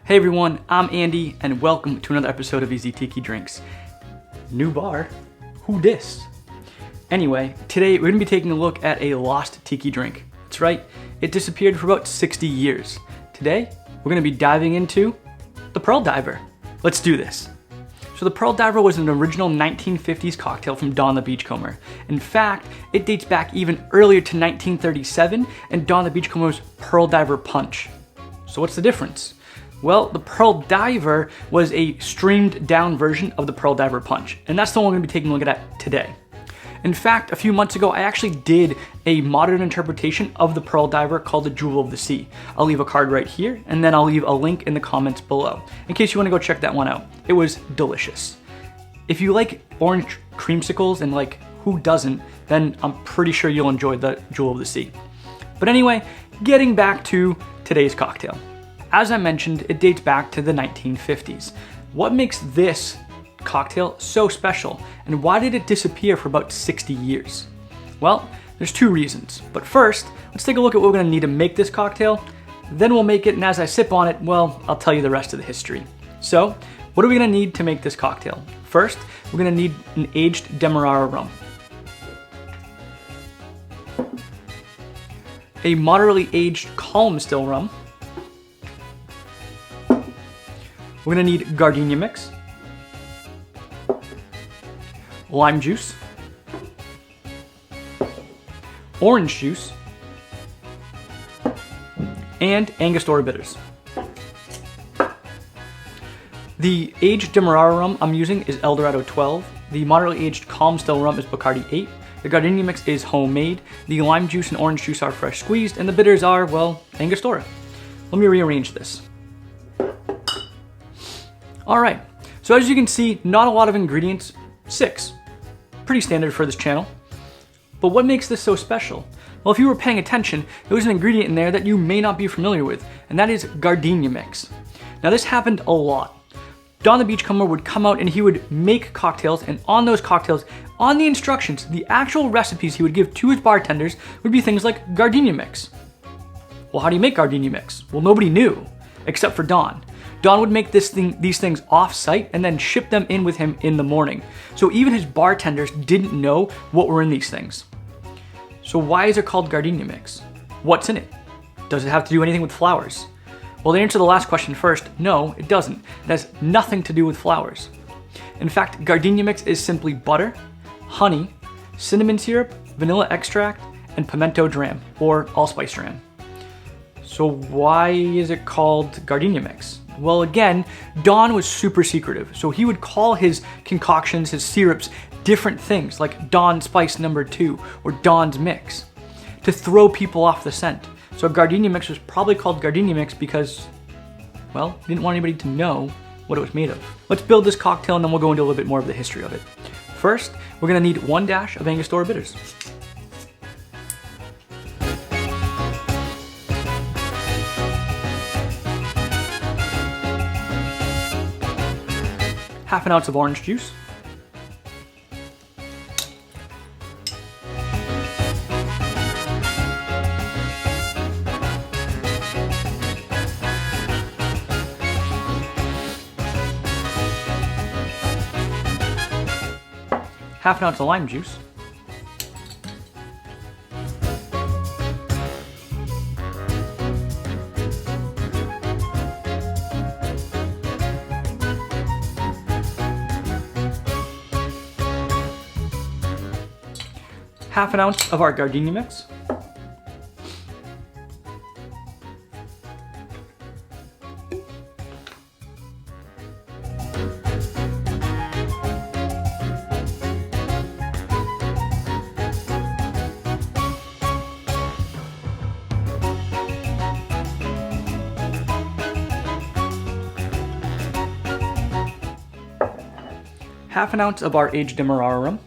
Hey everyone, I'm Andy, and welcome to another episode of Easy Tiki Drinks. New bar? Who dis? Anyway, today we're going to be taking a look at a lost tiki drink. That's right, it disappeared for about 60 years. Today, we're going to be diving into the Pearl Diver. Let's do this. So the Pearl Diver was an original 1950s cocktail from Don the Beachcomber. In fact, it dates back even earlier to 1937 and Don the Beachcomber's Pearl Diver Punch. So what's the difference? Well, the Pearl Diver was a streamed down version of the Pearl Diver Punch, and that's the one we're going to be taking a look at today. In fact, a few months ago, I actually did a modern interpretation of the Pearl Diver called the Jewel of the Sea. I'll leave a card right here, and then I'll leave a link in the comments below, in case you want to go check that one out. It was delicious. If you like orange creamsicles, and like, who doesn't, then I'm pretty sure you'll enjoy the Jewel of the Sea. But anyway, getting back to today's cocktail. As I mentioned, it dates back to the 1950s. What makes this cocktail so special, and why did it disappear for about 60 years? Well, there's two reasons. But first, let's take a look at what we're gonna need to make this cocktail. Then we'll make it, and as I sip on it, well, I'll tell you the rest of the history. So, what are we gonna need to make this cocktail? First, we're gonna need an aged Demerara rum, a moderately aged calm still rum. We're gonna need Gardenia mix, lime juice, orange juice, and Angostura bitters. The aged Demerara rum I'm using is Eldorado 12. The moderately aged calm still rum is Bacardi 8. The Gardenia mix is homemade. The lime juice and orange juice are fresh squeezed, and the bitters are, well, Angostura. Let me rearrange this. All right, so as you can see, not a lot of ingredients, 6. Pretty standard for this channel. But what makes this so special? Well, if you were paying attention, there was an ingredient in there that you may not be familiar with, and that is Gardenia mix. Now this happened a lot. Don the Beachcomber would come out and he would make cocktails, and on those cocktails, on the instructions, the actual recipes he would give to his bartenders would be things like Gardenia mix. Well, how do you make Gardenia mix? Well, nobody knew, except for Don. Don would make these things off-site and then ship them in with him in the morning. So even his bartenders didn't know what were in these things. So why is it called Gardenia mix? What's in it? Does it have to do anything with flowers? Well, to answer the last question first, no, it doesn't. It has nothing to do with flowers. In fact, Gardenia mix is simply butter, honey, cinnamon syrup, vanilla extract, and pimento dram, or allspice dram. So why is it called Gardenia mix? Well, again, Don was super secretive, so he would call his concoctions, his syrups, different things like Don Spice No. 2 or Don's Mix to throw people off the scent. So Gardenia mix was probably called Gardenia mix because, well, he didn't want anybody to know what it was made of. Let's build this cocktail and then we'll go into a little bit more of the history of it. First, we're gonna need 1 dash of Angostura bitters. Half an ounce of orange juice, half an ounce of lime juice, half an ounce of our Gardenia mix, half an ounce of our aged Demerara rum,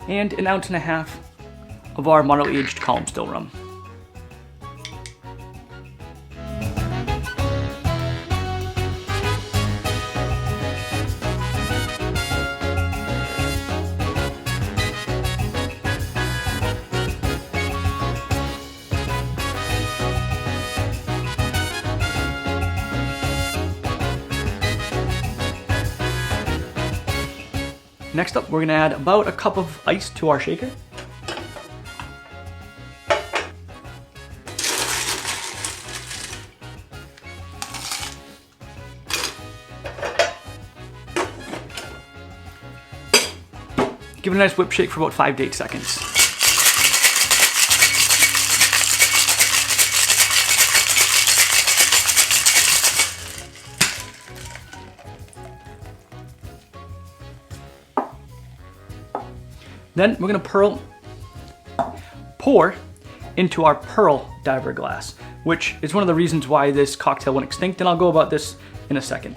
and 1.5 ounces of our moderately aged column still rum. Next up, we're gonna add about a cup of ice to our shaker. Give it a nice whip shake for about 5 to 8 seconds. Then we're gonna pour into our pearl diver glass, which is one of the reasons why this cocktail went extinct, and I'll go about this in a second.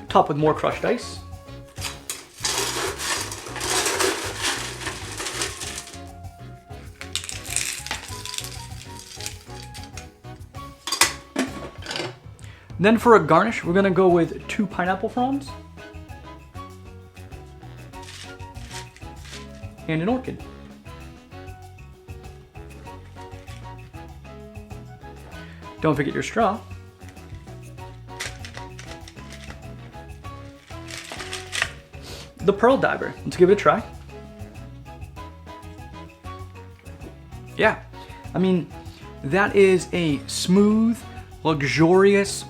Top with more crushed ice. Then for a garnish, we're gonna go with 2 pineapple fronds and an orchid. Don't forget your straw. The pearl diver, let's give it a try. Yeah, I mean, that is a smooth, luxurious,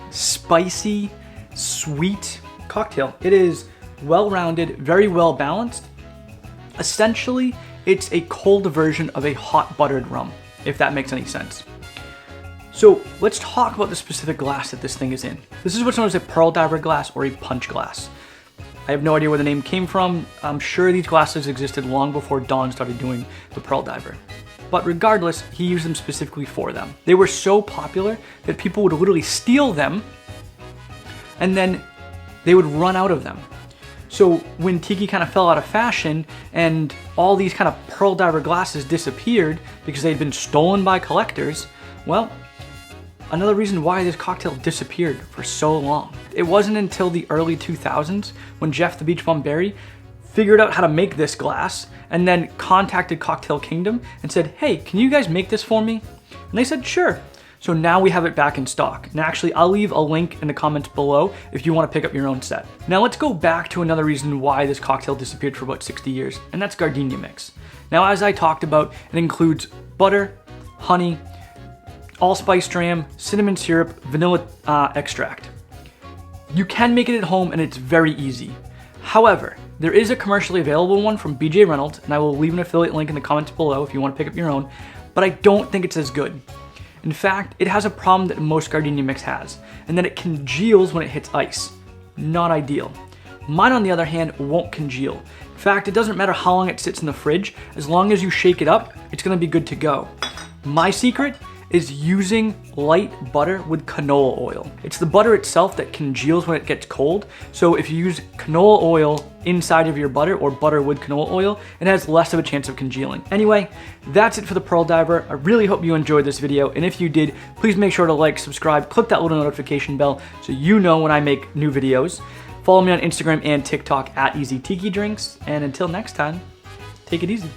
spicy, sweet cocktail. It is well-rounded, very well balanced. Essentially, it's a cold version of a hot buttered rum, if that makes any sense. So let's talk about the specific glass that this thing is in. This is what's known as a pearl diver glass or a punch glass. I have no idea where the name came from. I'm sure these glasses existed long before Don started doing the pearl diver. But regardless, he used them specifically for them. They were so popular that people would literally steal them and then they would run out of them. So when Tiki kind of fell out of fashion and all these kind of pearl diver glasses disappeared because they'd been stolen by collectors, well, another reason why this cocktail disappeared for so long. It wasn't until the early 2000s when Jeff the Beach Bum Berry figured out how to make this glass and then contacted Cocktail Kingdom and said, hey, can you guys make this for me? And they said, sure. So now we have it back in stock. And actually, I'll leave a link in the comments below if you want to pick up your own set. Now let's go back to another reason why this cocktail disappeared for about 60 years, and that's Gardenia Mix. Now, as I talked about, it includes butter, honey, allspice dram, cinnamon syrup, vanilla extract. You can make it at home and it's very easy. However, there is a commercially available one from BJ Reynolds, and I will leave an affiliate link in the comments below if you want to pick up your own, but I don't think it's as good. In fact, it has a problem that most Gardenia Mix has, and that it congeals when it hits ice. Not ideal. Mine, on the other hand, won't congeal. In fact, it doesn't matter how long it sits in the fridge, as long as you shake it up, it's gonna be good to go. My secret is using light butter with canola oil. It's the butter itself that congeals when it gets cold, so if you use canola oil inside of your butter or butter with canola oil, it has less of a chance of congealing. Anyway, that's it for the Pearl Diver. I really hope you enjoyed this video, and if you did, please make sure to like, subscribe, click that little notification bell so you know when I make new videos. Follow me on Instagram and TikTok at EasyTikiDrinks, and until next time, take it easy.